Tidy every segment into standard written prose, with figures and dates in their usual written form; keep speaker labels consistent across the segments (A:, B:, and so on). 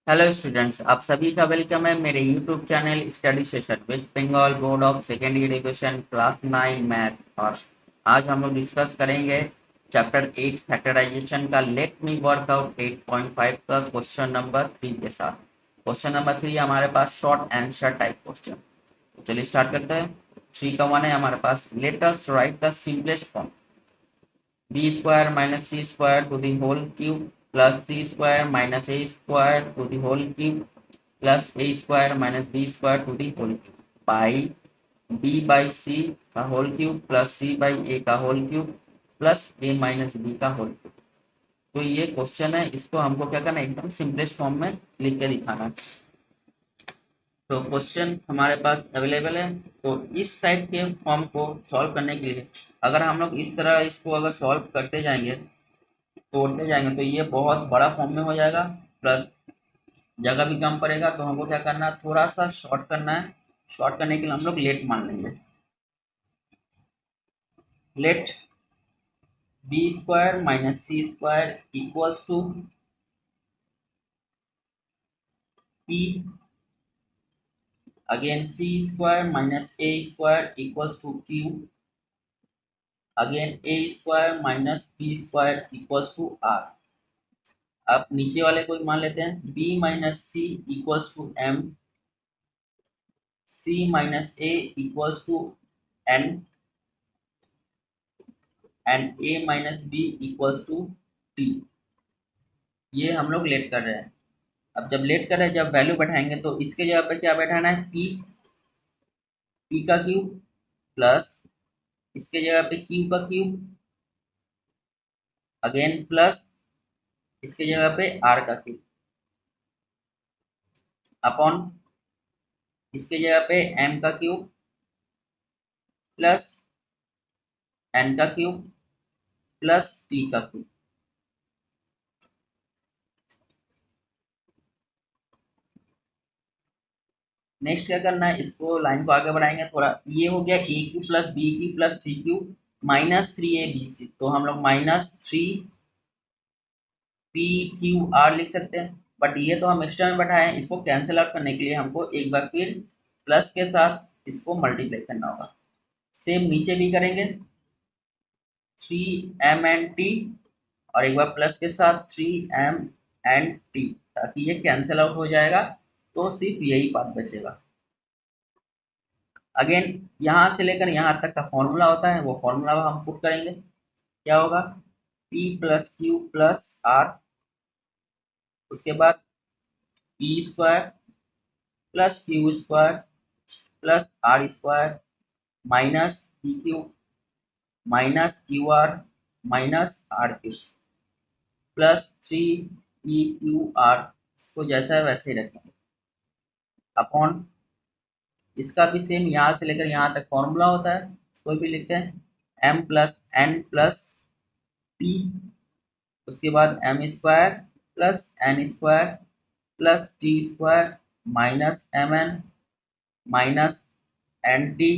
A: Hello students, आप सभी का वेलकम है मेरे YouTube channel study session West Bengal board of second year education class 9 math. और आज हम लोग डिस्कस करेंगे चैप्टर 8 फैक्टराइजेशन का लेट मी वर्क आउट 8.5 का क्वेश्चन नंबर 3 के साथ। क्वेश्चन नंबर 3 हमारे पास शॉर्ट आंसर टाइप क्वेश्चन। तो चलिए स्टार्ट करते हैं। 3 का 1 है हमारे पास, let us write the simplest form b square minus c square to the whole cube plus c square minus a square to the whole cube plus a square minus b square to the whole cube by b by c का whole cube plus c by a का whole cube plus a minus b का whole cube. तो ये question है, इसको हमको क्या करना है, एकदम सिंपलेस्ट फॉर्म में लिख के दिखाना है। तो क्वेश्चन हमारे पास अवेलेबल है। तो इस टाइप के फॉर्म को सॉल्व करने के लिए अगर हम लोग इस तरह इसको अगर सॉल्व करते जाएंगे, तोड़ते जाएंगे, तो ये बहुत बड़ा फॉर्म में हो जाएगा, प्लस जगह भी कम पड़ेगा। तो हमको क्या करना है, थोड़ा सा शॉर्ट करना है। शॉर्ट करने के लिए हम लोग लेट मान लेंगे। Let B square minus C square equals to P, again C square minus A square equals to Q, again A square minus B square equals to R. अब नीचे वाले को मान लेते हैं, B minus C equals to M, C minus A equals to N and A minus B equals to T. ये हम लोग लेट कर रहे हैं। अब जब लेट कर रहे हैं, जब वैल्यू बैठाएंगे तो इसके जगह पे क्या बैठाना है, पी, पी का क्यूब प्लस इसके जगह पे क्यू का क्यूब, अगेन प्लस इसके जगह पे आर का क्यूब, अपॉन इसके जगह पे एम का क्यूब प्लस एन का क्यूब प्लस टी का क्यूब। नेक्स्ट क्या करना है, इसको लाइन को आगे बढ़ाएंगे थोड़ा। ये हो गया A Q plus B Q plus C Q minus 3 a b c। तो हम लोग माइनस 3 p q r लिख सकते हैं। बट ये तो हम एक्स्ट्रा में बैठाए हैं, इसको कैंसिल आउट करने के लिए हमको एक बार फिर प्लस के साथ इसको मल्टीप्लाई करना होगा। सेम नीचे भी करेंगे, 3m and t, और एक बार प्लस के साथ 3m and t, ताकि ये कैंसिल आउट हो जाएगा। तो सिर्फ यही पार्ट बचेगा। अगेन यहाँ से लेकर यहाँ तक का फॉर्मूला होता है, वो फॉर्मूला हम पुट करेंगे। क्या होगा, p plus Q plus R, उसके बाद P square plus Q square plus R square minus P Q minus Q R minus R Q plus 3 p q r। इसको जैसा है वैसे ही रखेंगे, अपॉन इसका भी सेम यहाँ से लेकर यहाँ तक फॉर्मूला होता है, इसको भी लिखते हैं m plus n plus p, उसके बाद M square plus N square plus T square minus M N minus N T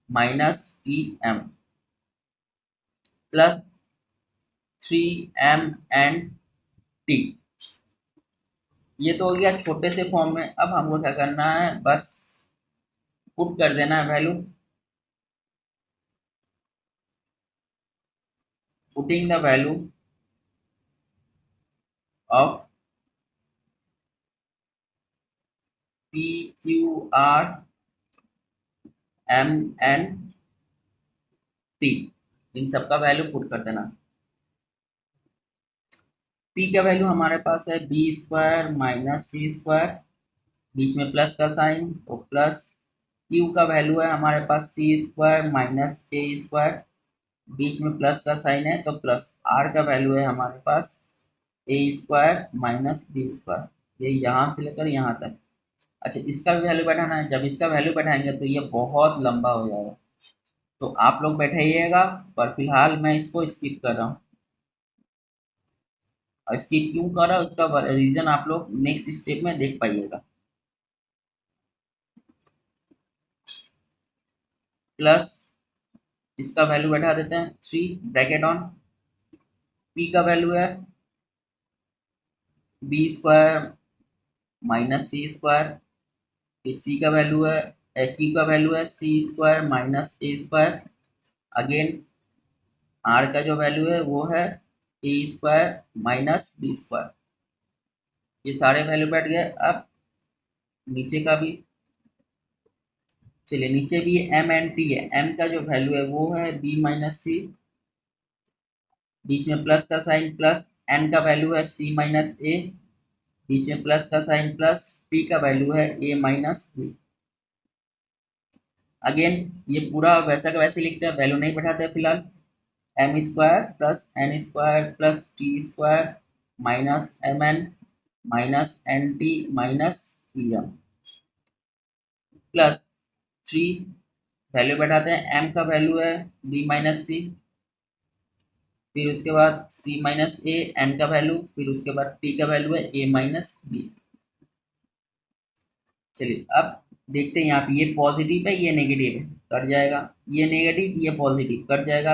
A: minus T M plus 3m and t। ये तो हो गया छोटे से फॉर्म में। अब हमको क्या करना है, बस पुट कर देना है value. Putting the value of p q r m and t, इन सबका वैल्यू पुट कर देना। p का वैल्यू हमारे पास है B square minus C square, बीच में प्लस का साइन, तो प्लस q का वैल्यू है हमारे पास सी स्क्वायर माइनस ए स्क्वायर, बीच में प्लस का साइन है, तो प्लस r का वैल्यू है हमारे पास A square minus B square. ये यहाँ से लेकर यहाँ तक। अच्छा, इसका भी वैल्यू बैठाना है। जब इसका वैल्यू बैठाएंगे तो ये बहुत लंबा हो जाएगा, तो आप लोग बैठाइएगा, पर फिलहाल मैं इसको स्किप कर रहा हूँ। और स्किप क्यों कर रहा हूँ, उसका रीजन आप लोग नेक्स्ट स्टेप में देख पाइएगा। प्लस इसका वैल्यू बैठा देते हैं 3 ब्रैकेट ऑन, p का वैल्यू है B square minus C square, फिर सी का वैल्यू है क्यू का वैल्यू है सी स्क्वायर माइनस ए स्क्वायर, अगेन आर का जो वैल्यू है वो है A square minus B square. ये सारे वैल्यू बैठ गए। अब नीचे का भी, चलिए नीचे भी एम एन टी है, एम का जो वैल्यू है वो है बी माइनस सी, बीच में प्लस का साइन प्लस, एन का वैल्यू है सी माइनस ए, बीच में प्लस का साइन प्लस, पी का वैल्यू है ए माइनस बी। अगेन ये पूरा वैसा का वैसे लिखते हैं, वैल्यू नहीं बैठाते फिलहाल। M square plus N square plus T square minus M N minus N T minus E M plus three, value बैठाते हैं, एम का वैल्यू है बी माइनस सी, फिर उसके बाद सी माइनस ए, एन का वैल्यू, फिर उसके बाद पी का वैल्यू है ए माइनस बी। चलिए अब देखते हैं, यहाँ पे ये पॉजिटिव है ये नेगेटिव है, कट जाएगा, ये नेगेटिव ये पॉजिटिव कट जाएगा,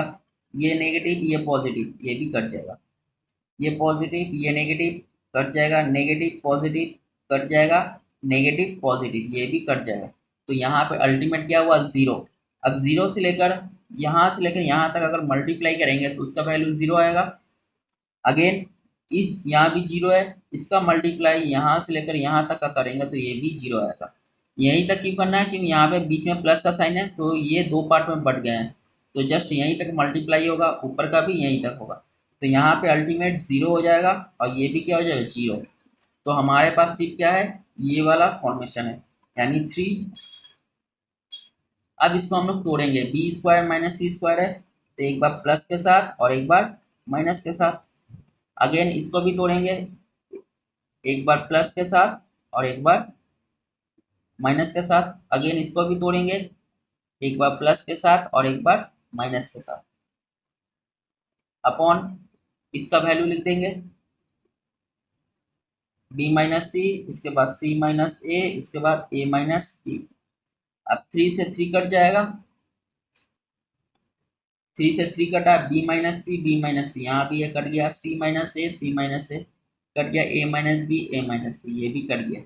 A: ये नेगेटिव ये पॉजिटिव ये भी कट जाएगा, ये पॉजिटिव ये नेगेटिव कट जाएगा, नेगेटिव पॉजिटिव कट जाएगा, नेगेटिव पॉजिटिव ये भी कट जाएगा। तो यहाँ पे अल्टीमेट क्या हुआ, जीरो। अब जीरो से लेकर यहाँ तक अगर मल्टीप्लाई करेंगे तो उसका वैल्यू जीरो आएगा। अगेन इस यहाँ भी जीरो है, इसका मल्टीप्लाई यहाँ से लेकर यहाँ तक का करेंगे तो ये भी जीरो आएगा। यहीं तक क्यों करना है, क्योंकि यहाँ पे बीच में प्लस का साइन है तो ये दो पार्ट में बट गए हैं, तो जस्ट यहीं तक मल्टीप्लाई होगा, ऊपर का भी यहीं तक होगा, तो यहाँ पे अल्टीमेट जीरो हो जाएगा और ये भी क्या हो जाएगा, जीरो। तो हमारे पास सिर्फ क्या है, ये वाला फॉर्मेशन है, यानी थ्री। अब इसको हम लोग तोड़ेंगे, B square minus C square है, तो एक बार प्लस के साथ और एक बार माइनस के साथ। अगेन इसको भी तोड़ेंगे, एक बार प्लस के साथ और एक बार माइनस के साथ। अगेन इसको भी तोड़ेंगे, एक बार प्लस के साथ और एक बार माइनस के साथ, अपॉन इसका वैल्यू लिख देंगे बी माइनस सी, इसके बाद सी माइनस ए, इसके बाद ए माइनस बी। अब थ्री से थ्री कट जाएगा, थ्री से थ्री कटा, बी माइनस सी यहाँ भी ये कट गया, सी माइनस ए कट गया, ए माइनस बी ये भी कट गया।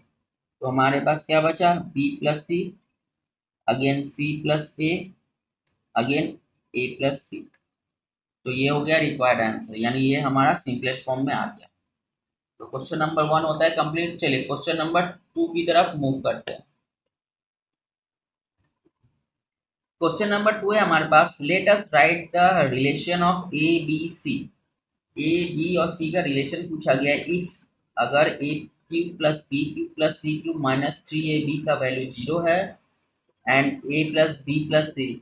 A: तो हमारे पास क्या बचा, बी प्लस सी, अगेन सी प्लस ए, अगेन ए प्लस बी। तो ये हो गया रिक्वायर्ड आंसर, यानी ये हमारा सिंपलेस्ट फॉर्म में आ गया। तो क्वेश्चन नंबर वन होता है कंप्लीट। चलिए क्वेश्चन नंबर टू की तरफ मूव करते हैं। क्वेश्चन नंबर टू है हमारे पास, let us write the relation of A B C. A B और सी का रिलेशन पूछा गया है। इफ अगर A cube plus B cube plus C cube minus three A B का वैल्यू जीरो है and A plus B plus C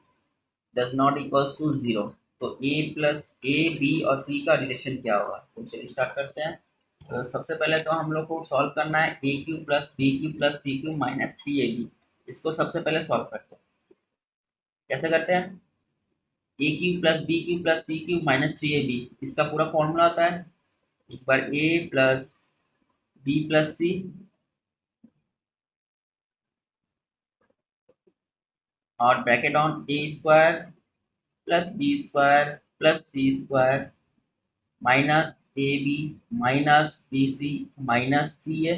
A: does not equals to zero, तो A B और सी का रिलेशन क्या होगा। तो चलिए स्टार्ट करते हैं। तो सबसे पहले तो हम लोग को सॉल्व करना है A cube plus B cube plus C cube minus three A B. इसको सबसे पहले सॉल्व करते हैं। कैसे करते हैं, A cube plus B cube plus C cube minus three A B, इसका पूरा फॉर्मूला होता है, एक बार A plus B plus C और bracket on A square plus B square plus C square minus A B minus B C minus C A,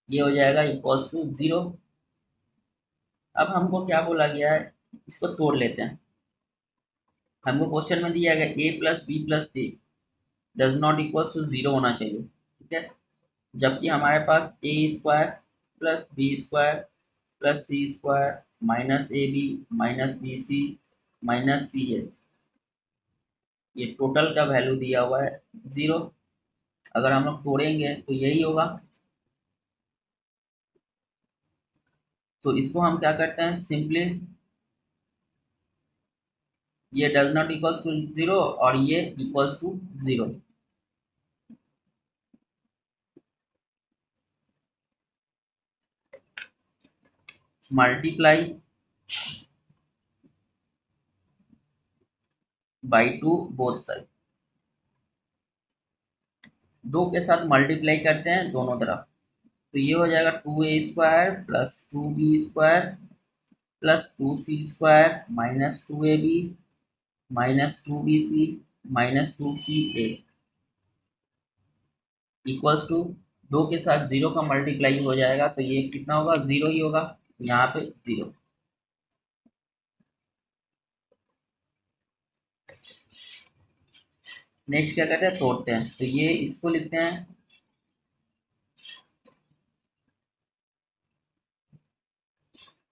A: ये हो जाएगा इक्वल्स टू जीरो। अब हमको क्या बोला गया है, इसको तोड़ लेते हैं। हमको क्वेश्चन में दिया गया A plus B plus C does not equals to zero होना चाहिए, ठीक है, जबकि हमारे पास A square plus B square plus C square minus A B minus B C minus C है, ये टोटल का वैल्यू दिया हुआ है जीरो। अगर हम लोग तोड़ेंगे तो यही होगा। तो इसको हम क्या करते हैं, सिंपली ये does not equals to zero और ये equals to zero. Multiply by two both side, दो के साथ मल्टीप्लाई करते हैं दोनों तरफ, तो ये हो जाएगा two A square plus two B square plus two C square minus two A B minus two B C minus two C A equals to 2 के साथ 0 का मल्टीप्लाई हो जाएगा तो ये कितना होगा, 0 ही होगा, यहाँ पे 0। नेक्स्ट क्या करते हैं, तोड़ते हैं, तो ये इसको लिखते हैं,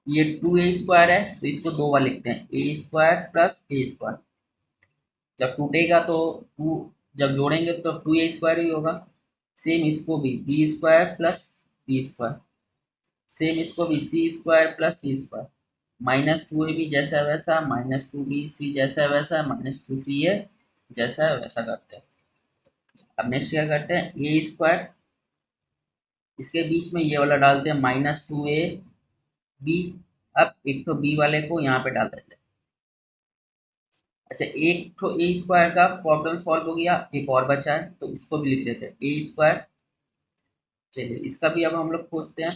A: ये 2a² है तो इसको 2 बार लिखते हैं, a² प्लस a²। जब टूटेगा तो टू, जब जोड़ेंगे तो 2a² ही होगा। सेम इसको भी b² प्लस b², सेम इसको भी c² प्लस c², -2ab जैसा वैसा, -2bc जैसा वैसा, -2ca जैसा वैसा करते हैं। अब नेक्स्ट क्या करते हैं, a², इसके बीच में ये वाला डालते हैं -2ab। अब एक तो b वाले को यहाँ पे डाल देते हैं। अच्छा, एक तो a² का प्रॉब्लम सॉल्व हो गया, एक और बचा है तो इसको भी लिख लेते हैं a²। चलिए इसका भी अब हम लोग खोजते हैं।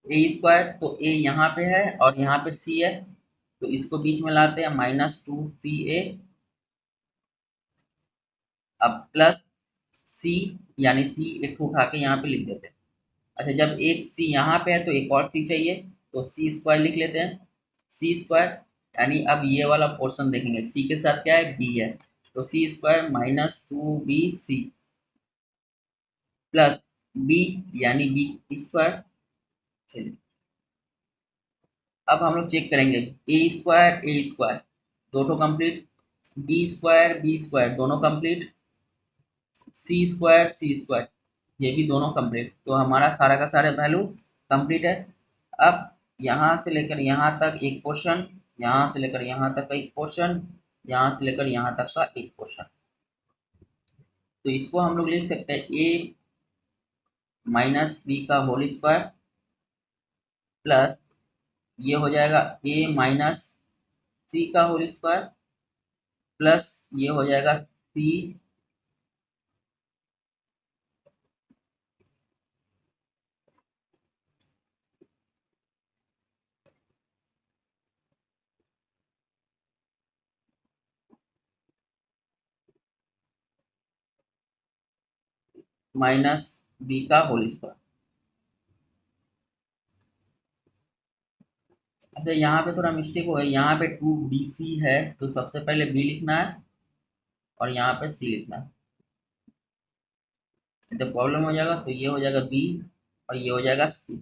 A: a² तो a यहाँ पे है और यहाँ पे c है, तो इसको बीच में लाते हैं -2ca। अब प्लस c, यानी c एक को उठा के यहाँ पे लिख देते हैं। अच्छा, जब एक c यहाँ पे है तो एक और c चाहिए, तो c² लिख लेते हैं, c², यानी अब ये वाला पोर्शन देखेंगे, c के साथ क्या है, b है, तो c² -2bc प्लस b, यानी b²। चलिए अब हम लोग चेक करेंगे, a² दोनों कंप्लीट, b² दोनों कंप्लीट, c² ये भी दोनों कंप्लीट, तो हमारा सारा का सारा वैल्यू कंप्लीट है। अब यहाँ से लेकर यहाँ तक एक क्वेश्चन, यहाँ से लेकर यहाँ तक का एक क्वेश्चन, यहाँ से लेकर यहाँ तक का एक क्वेश्चन, तो इसको हम लोग लिख सकते हैं a माइनस बी का होल स्क्वायर प्लस ये हो जाएगा a माइनस सी का होल स्क्वायर प्लस ये हो जाएगा c माइनस बी का होल स्क्वायर। अच्छा, यहाँ पे थोड़ा मिस्टेक हो गई, यहाँ पे 2bc है तो सबसे पहले b लिखना है और यहाँ पे c लिखना है, जब प्रॉब्लम हो जाएगा तो ये हो जाएगा b और ये हो जाएगा c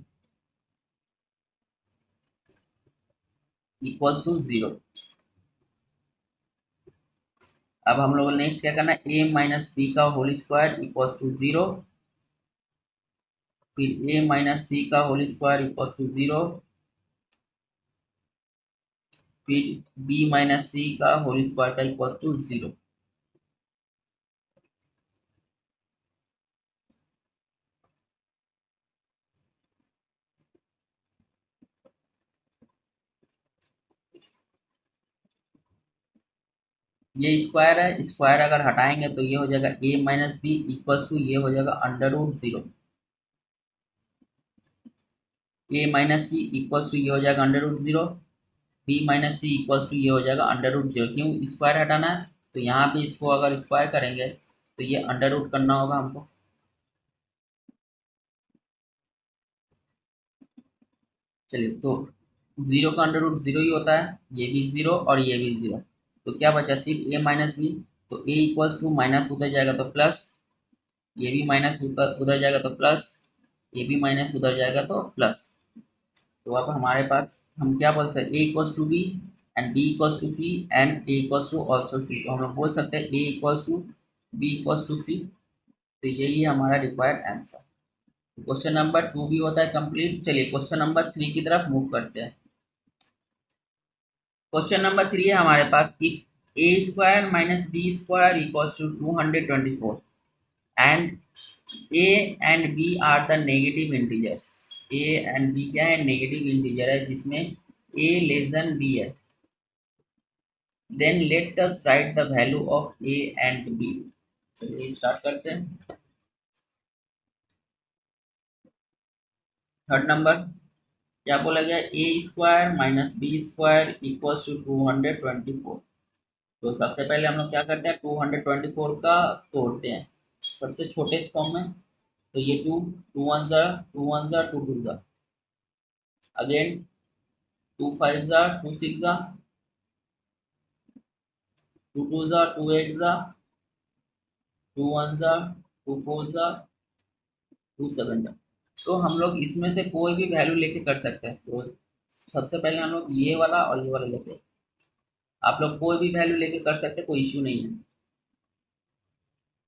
A: इक्वल्स टू 0। अब हम लोग नेक्स्ट क्या करना है, a माइनस बी का होल स्क्वायर इक्वल्स टू 0, फिर a माइनस सी का होल स्क्वायर इक्वल्स टू 0, फिर b माइनस सी का होल स्क्वायर का इक्वल्स टू 0। ये स्क्वायर है, स्क्वायर अगर हटाएंगे तो ये हो जाएगा a minus B equals to ये हो जाएगा √0, a minus C equals to ये हो जाएगा √0, b minus C equals to ये हो जाएगा √0। क्यों, स्क्वायर हटाना है, तो यहाँ पे इसको अगर स्क्वायर करेंगे तो ये अंडर रूट करना होगा हमको। चलिए, तो 0 का √0 ही होता है, ये भी 0 और ये भी 0, तो क्या बचा, सिर्फ a माइनस बी, तो a इक्वल्स टू माइनस उधर जाएगा तो प्लस, ये भी माइनस उधर जाएगा तो प्लस, ये भी माइनस उधर जाएगा तो प्लस। तो अब हमारे पास हम क्या बोल सकते हैं, a equals to B and b equals to C and a equals to also C, तो हम लोग बोल सकते हैं a equals to b equals to C, तो यही है हमारा रिक्वायर्ड आंसर। क्वेश्चन नंबर 2 भी होता है कंप्लीट। चलिए क्वेश्चन नंबर 3 की तरफ मूव करते हैं। क्वेश्चन नंबर 3 है हमारे पास, if a² minus b² equals to 224 and a and b are the negative integers, a and b क्या है, नेगेटिव इंटीजर है जिसमें a लेस देन b है, then let us write the value of a and b। चलिए start करते हैं। Third number क्या बोला गया, A square minus B square equals to 224। तो सबसे पहले हम लोग क्या करते हैं, 224 का तोड़ते हैं सबसे छोटे फॉर्म में। तो ये टू, टू वन जा टू, वन जा टू, टू जा, अगेन टू फाइव जा टू, सिक्स जा टू, टू जा टू, एट जा टू, वन जा टू, फोर जा टू, सेवन जा। तो हम लोग इसमें से कोई भी वैल्यू लेके कर सकते हैं। तो सबसे पहले हम लोग ये वाला और ये वाला लेते हैं। आप लोग कोई भी वैल्यू लेके कर सकते हैं, कोई इश्यू नहीं है।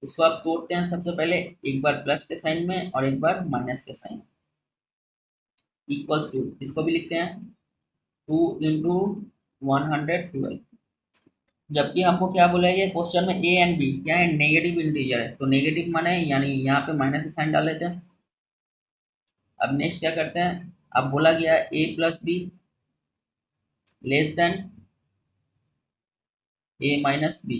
A: इसको आप तोड़ते हैं सबसे पहले, एक बार प्लस के साइन में और एक बार माइनस के साइन। इक्वल्स टू, इसको भी लिखते हैं 2 × 112। जबकि हमको क्या बोला है, ये क्वेश्चन में ए एंड बी क्या है, नेगेटिव इंटीजर है। तो नेगेटिव माने यानी यहाँ पे माइनस का साइन डाल देते हैं। अब नेक्स्ट क्या करते हैं, अब बोला गया A plus B less than A minus B,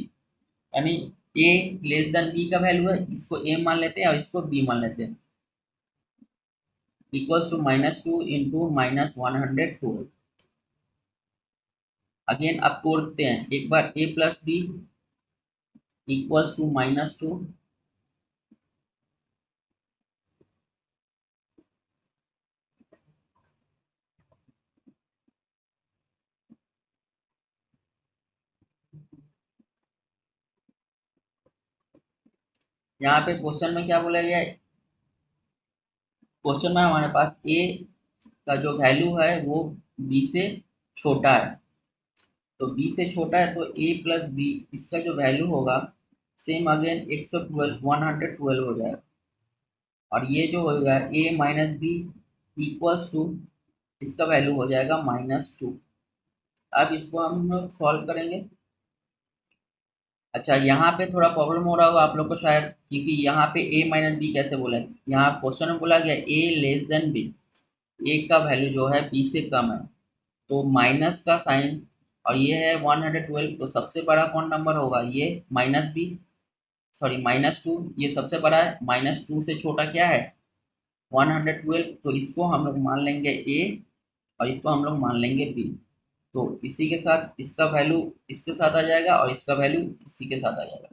A: यानी ए लेस देन बी का वैल्यू है, इसको ए मान लेते हैं और इसको बी मान लेते हैं। Equals to -2 into -112। अगेन अब तोड़ते हैं, एक बार A plus B equals to -2 यहाँ पे क्वेश्चन में क्या बोला गया है, क्वेश्चन में हमारे पास ए का जो वैल्यू है वो बी से छोटा है। तो बी से छोटा है तो ए प्लस बी इसका जो वैल्यू होगा सेम अगेन 112 हो जाएगा। और ये जो होगा ए माइनस बी इक्वल्स टू, इसका वैल्यू हो जाएगा -2। अब इसको हम लोग सॉल्व करेंगे। अच्छा, यहाँ पे थोड़ा प्रॉब्लम हो रहा होगा आप लोग को शायद, क्योंकि यहाँ पे a माइनस बी कैसे बोला है, यहाँ क्वेश्चन में बोला गया a less than B, a का वैल्यू जो है b से कम है। तो माइनस का साइन, और ये है 112, तो सबसे बड़ा कौन नंबर होगा, ये -b, सॉरी -2, ये सबसे बड़ा है। -2 से छोटा क्या है 112, तो इसको हम लोग मान लेंगे a और इसको हम लोग मान लेंगे b। तो इसी के साथ इसका वैल्यू इसके साथ आ जाएगा और इसका वैल्यू इसी के साथ आ जाएगा।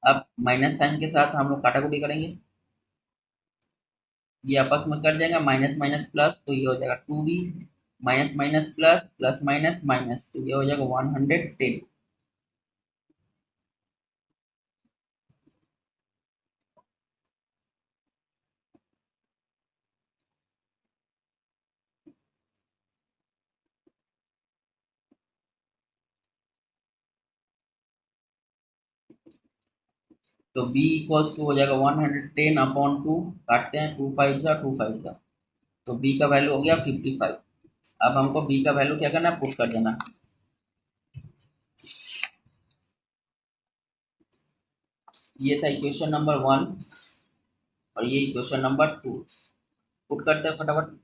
A: अब माइनस साइन के साथ हम लोग काटाकुटी करेंगे, ये आपस में कट जाएगा, माइनस माइनस प्लस, तो ये हो जाएगा 2b, minus minus plus, plus minus minus, तो ये हो जाएगा 110। तो b इक्वल्स टू हो जाएगा 110/2, काटते हैं, 2 5 जा 2 5 जा, तो b का वैल्यू हो गया 55। अब हमको b का वैल्यू क्या करना है, पुट कर देना। ये था इक्वेशन नंबर 1 और ये इक्वेशन नंबर 2। पुट करते हैं फटाफट।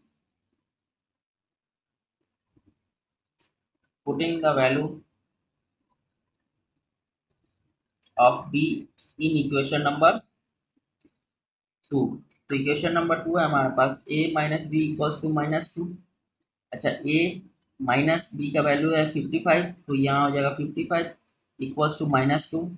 A: Putting the value of b in equation number 2। तो इक्वेशन नंबर 2 है हमारे पास a minus B equals to -2। अच्छा, a माइनस बी का वैल्यू है 55, तो यहाँ हो जाएगा 55 इक्वल्स टू -2।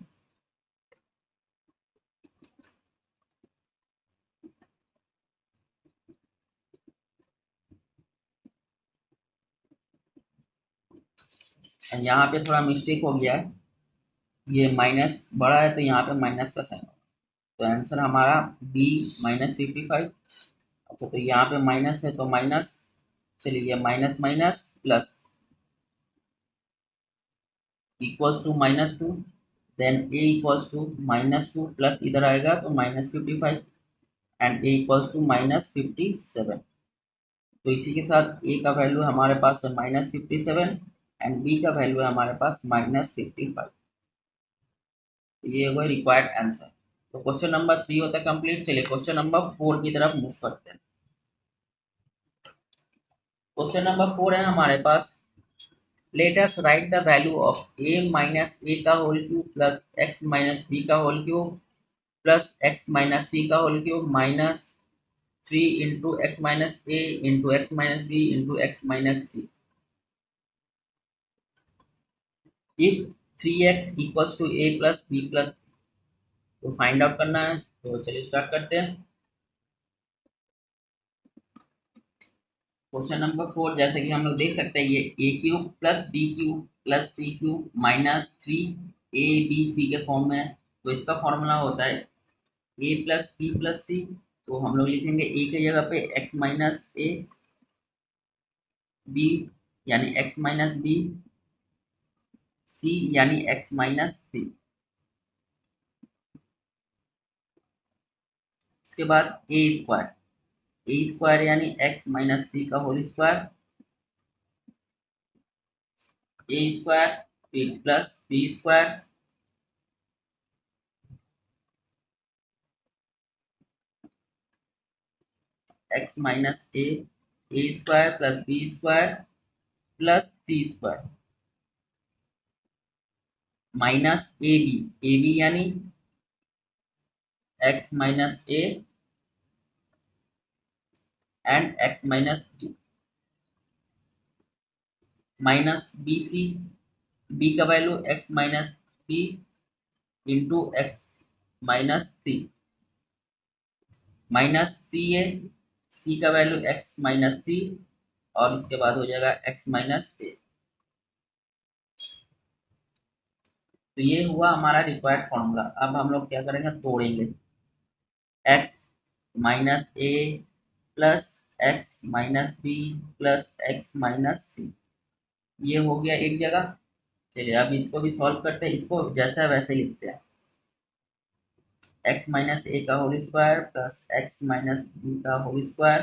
A: यहाँ पे थोड़ा मिस्टेक हो गया है, ये माइनस बड़ा है तो यहाँ पे माइनस का साइन, तो आंसर हमारा b -55। अच्छा, तो यहाँ पे माइनस है तो माइनस, चलिए minus minus plus equals to -2, then a equals to -2 plus इधर आएगा तो -55 एंड a इक्वल्स टू -57। तो इसी के साथ a का वैल्यू हमारे पास है -57 एंड b का वैल्यू है हमारे पास -55। तो ये होगा रिक्वायर्ड आंसर। तो क्वेश्चन नंबर 3 होता है कंप्लीट। चलिए क्वेश्चन नंबर 4 की तरफ मूव करते हैं। क्वेश्चन नंबर 4 है हमारे पास, let us write the value of a minus a का whole cube plus x minus b का whole cube plus x minus c का whole cube minus three into x minus a into x minus b into x minus c. If three x equals to a plus B plus c, तो find out करना है। तो चलिए start करते हैं। Question number 4, जैसे कि हम लोग देख सकते हैं, ये a cube plus B cube plus C cube minus three A B c के फॉर्म में है। तो इसका फॉर्मूला होता है a plus B plus c. तो हम लोग लिखेंगे ए की जगह पे एक्स माइनस ए, बी यानी एक्स माइनस बी, सी यानी एक्स माइनस सी। इसके बाद ए स्क्वायर यानी एक्स माइनस सी का होल स्क्वायर, ए स्क्वायर फिर plus B square x minus ए square plus B square plus सी स्क्वायर माइनस ए b यानी x minus a and x minus b minus B c, b का value x minus b into x minus c minus c का value x minus c और इसके बाद हो जाएगा x minus ए। तो ये हुआ हमारा रिक्वायर्ड फॉर्मूला। अब हम लोग क्या करेंगे, तोड़ेंगे। X minus a plus x minus b plus x minus c, ये हो गया एक जगह। चलिए अब इसको भी सॉल्व करते हैं, इसको जैसा है वैसे ही लिखते हैं। एक्स माइनस ए का whole square plus x minus B का whole square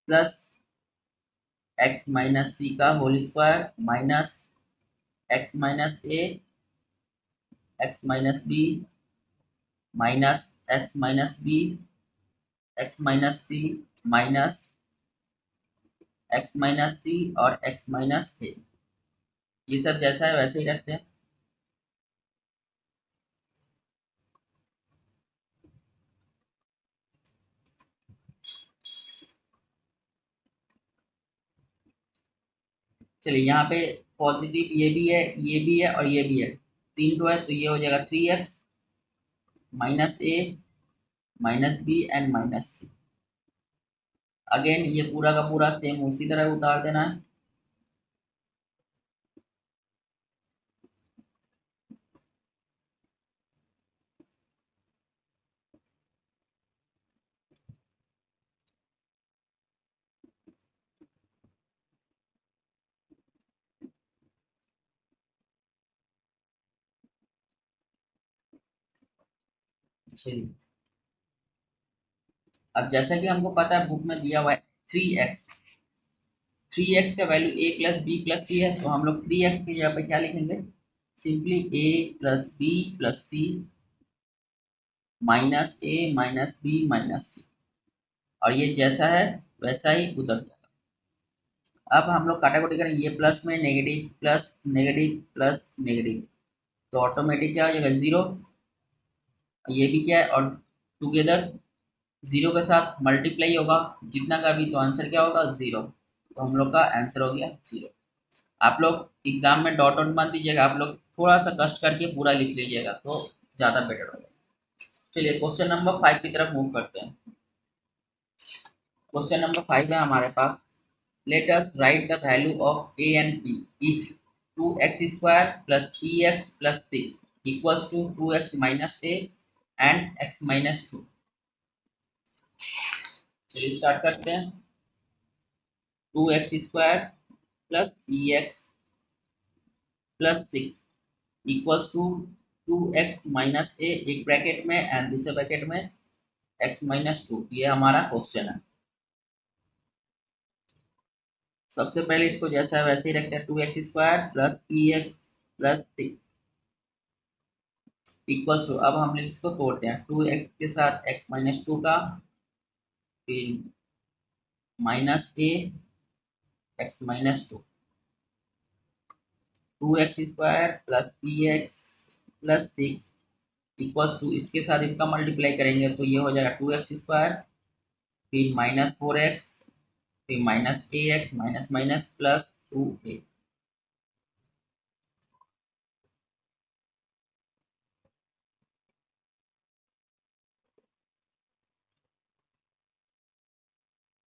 A: plus x minus c का whole square minus x minus ए x minus b minus x minus b x minus c minus x minus c और x minus ए। ये सब जैसा है वैसे ही रखते हैं। चलिए यहाँ पे पॉजिटिव ये भी है, ये भी है और ये भी है, तीन तो है। तो ये हो जाएगा three X minus A minus B and minus C. Again ये पूरा का पूरा सेम उसी तरह उतार देना है। चलिए अब जैसा कि हमको पता है बुक में दिया हुआ है थ्री एक्स, थ्री एक्स का वैल्यू ए प्लस बी प्लस सी है। तो हम लोग थ्री एक्स की जगह पे क्या लिखेंगे, simply A plus B plus C minus A minus b minus c, और ये जैसा है वैसा ही उधर जाएगा। अब हम लोग काटाकुटी करें, ये प्लस में negative plus negative plus negative, तो ऑटोमेटिक क्या हो जाएगा, जीरो। ये भी क्या है, और टुगेदर जीरो के साथ मल्टीप्लाई होगा जितना का भी, तो आंसर क्या होगा, जीरो। तो हम लोग का आंसर हो गया जीरो। आप लोग एग्जाम में डॉट ऑट मत दीजिएगा, आप लोग थोड़ा सा कष्ट करके पूरा लिख लीजिएगा तो ज़्यादा बेटर होगा। चलिए क्वेश्चन नंबर 5 की तरफ मूव करते हैं। क्वेश्चन नंबर 5 है हमारे पास, let us write the value of a and b if two x square plus three x plus six equals to two x minus a and x minus two. चलिए start करते हैं। Two x square plus three x plus six equals to two x minus a, एक bracket में and दूसरे bracket में x minus to. ये हमारा question है। सबसे पहले इसको जैसा है वैसे ही रखते हैं, two x square plus three x plus six equals to, अब हम इसको तोड़ते हैं, टू एक्स के साथ एक्स माइनस टू का, फिर minus A x minus two, two x square plus three x plus six equals to इसके साथ इसका मल्टीप्लाई करेंगे तो ये हो जाएगा 2x², फिर -4x, फिर -ax, minus minus plus 2a।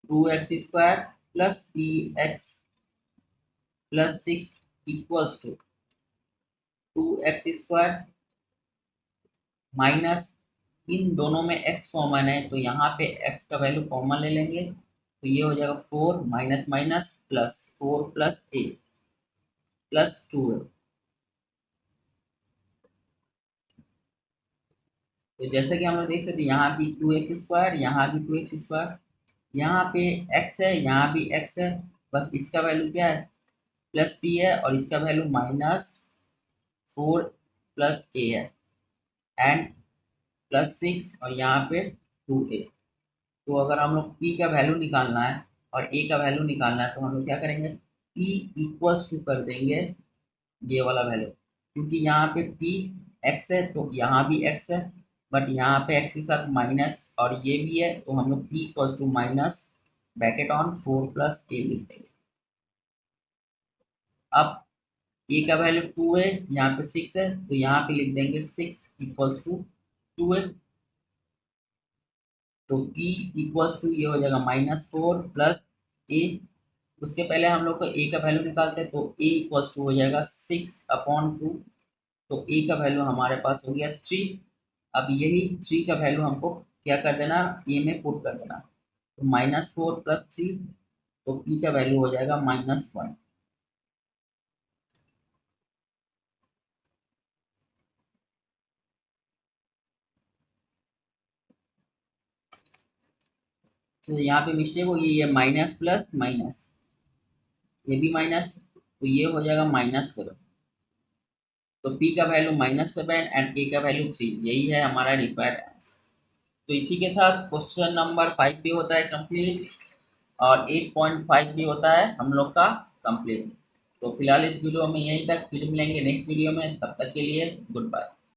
A: 2x² plus bx plus 6 equals to 2x² minus, इन दोनों में x कॉमन है तो यहाँ पे x का वैल्यू कॉमन ले लेंगे तो ये हो जाएगा 4 minus minus plus 4 plus a plus 2a। तो जैसे कि हम लोग देख सकते हैं यहाँ भी 2x², यहाँ भी 2x², यहाँ पे x है, यहाँ भी x है, बस इसका वैल्यू क्या है प्लस b है और इसका वैल्यू -4 प्लस a है एंड प्लस 6 और यहाँ पे 2a। तो अगर हम लोग p का वैल्यू निकालना है और a का वैल्यू निकालना है तो हम लोग क्या करेंगे, p इक्वल्स टू कर देंगे ये वाला वैल्यू, क्योंकि यहाँ पे p x है तो यहाँ भी x है, बट यहाँ पे x के साथ माइनस और ये भी है तो हम लोग p equals to minus bracket on 4 plus a लिख देंगे। अब a का वैल्यू 2 है, यहाँ पे 6 है तो यहाँ पे लिख देंगे 6 इक्वल्स टू 2 है। तो p इक्वल्स टू ये हो जाएगा -4 प्लस a। उसके पहले हम लोग को a का वैल्यू निकालते हैं तो a इक्वल्स टू हो जाएगा 6/2। तो a का वैल्यू हमारे पास हो गया 3। अब यही 3 का वैल्यू हमको क्या कर देना, a में पुट कर देना, तो -4 प्लस 3, तो p का वैल्यू हो जाएगा -1। तो यहाँ पे मिस्टेक होगी, ये माइनस प्लस माइनस, ये भी माइनस, तो ये हो जाएगा -7। तो p का वैल्यू -7 एंड a का वैल्यू 3, यही है हमारा रिक्वायर्ड आंसर। तो इसी के साथ क्वेश्चन नंबर 5 भी होता है कंप्लीट और 8.5 भी होता है हम लोग का कंप्लीट। तो फिलहाल इस वीडियो में यहीं तक, फिर मिलेंगे नेक्स्ट वीडियो में, तब तक के लिए गुड बाय।